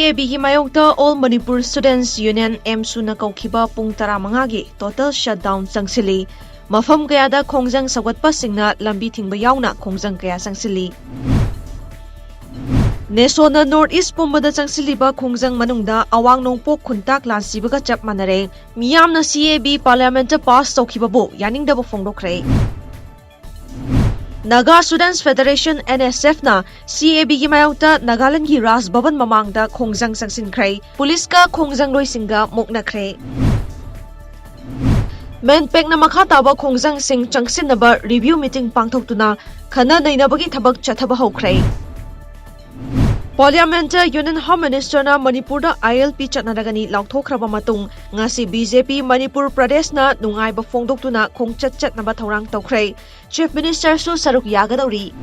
CAB gi mayokta All Manipur Students Union MSU na kaukiba pung 15 gi total shutdown sangsili. Mafam kayada khongjang sawatpa singna lambi thingba yauna khongjang kaya sangsili. Nesona North East pumbada sangsiliba khongjang manungda awang nongpok khuntak lansibaga chap manare. Miyamna CAB parliament pass tawkibabu yaningdaba phongdokre. Naga Students Federation NSF na CAB gi mayokta Nagaland gi Ras Bhavan mamangda khongjang sangsinkhre. Police ka khongjang loisinga moknakre. Menpek na makhataba khongjang sing changsinaba review meeting pangthoktuna khana nainabagi thabak chathaba hokre. Parliament Union Home Minister na Manipur da ILP chatnaragani lauthokhraba matung ngasi BJP Manipur Pradesh na nungaiba phongdoktuna khongchat chatnaba thorang tawkhre. Chief Minister su saruk yagadawri.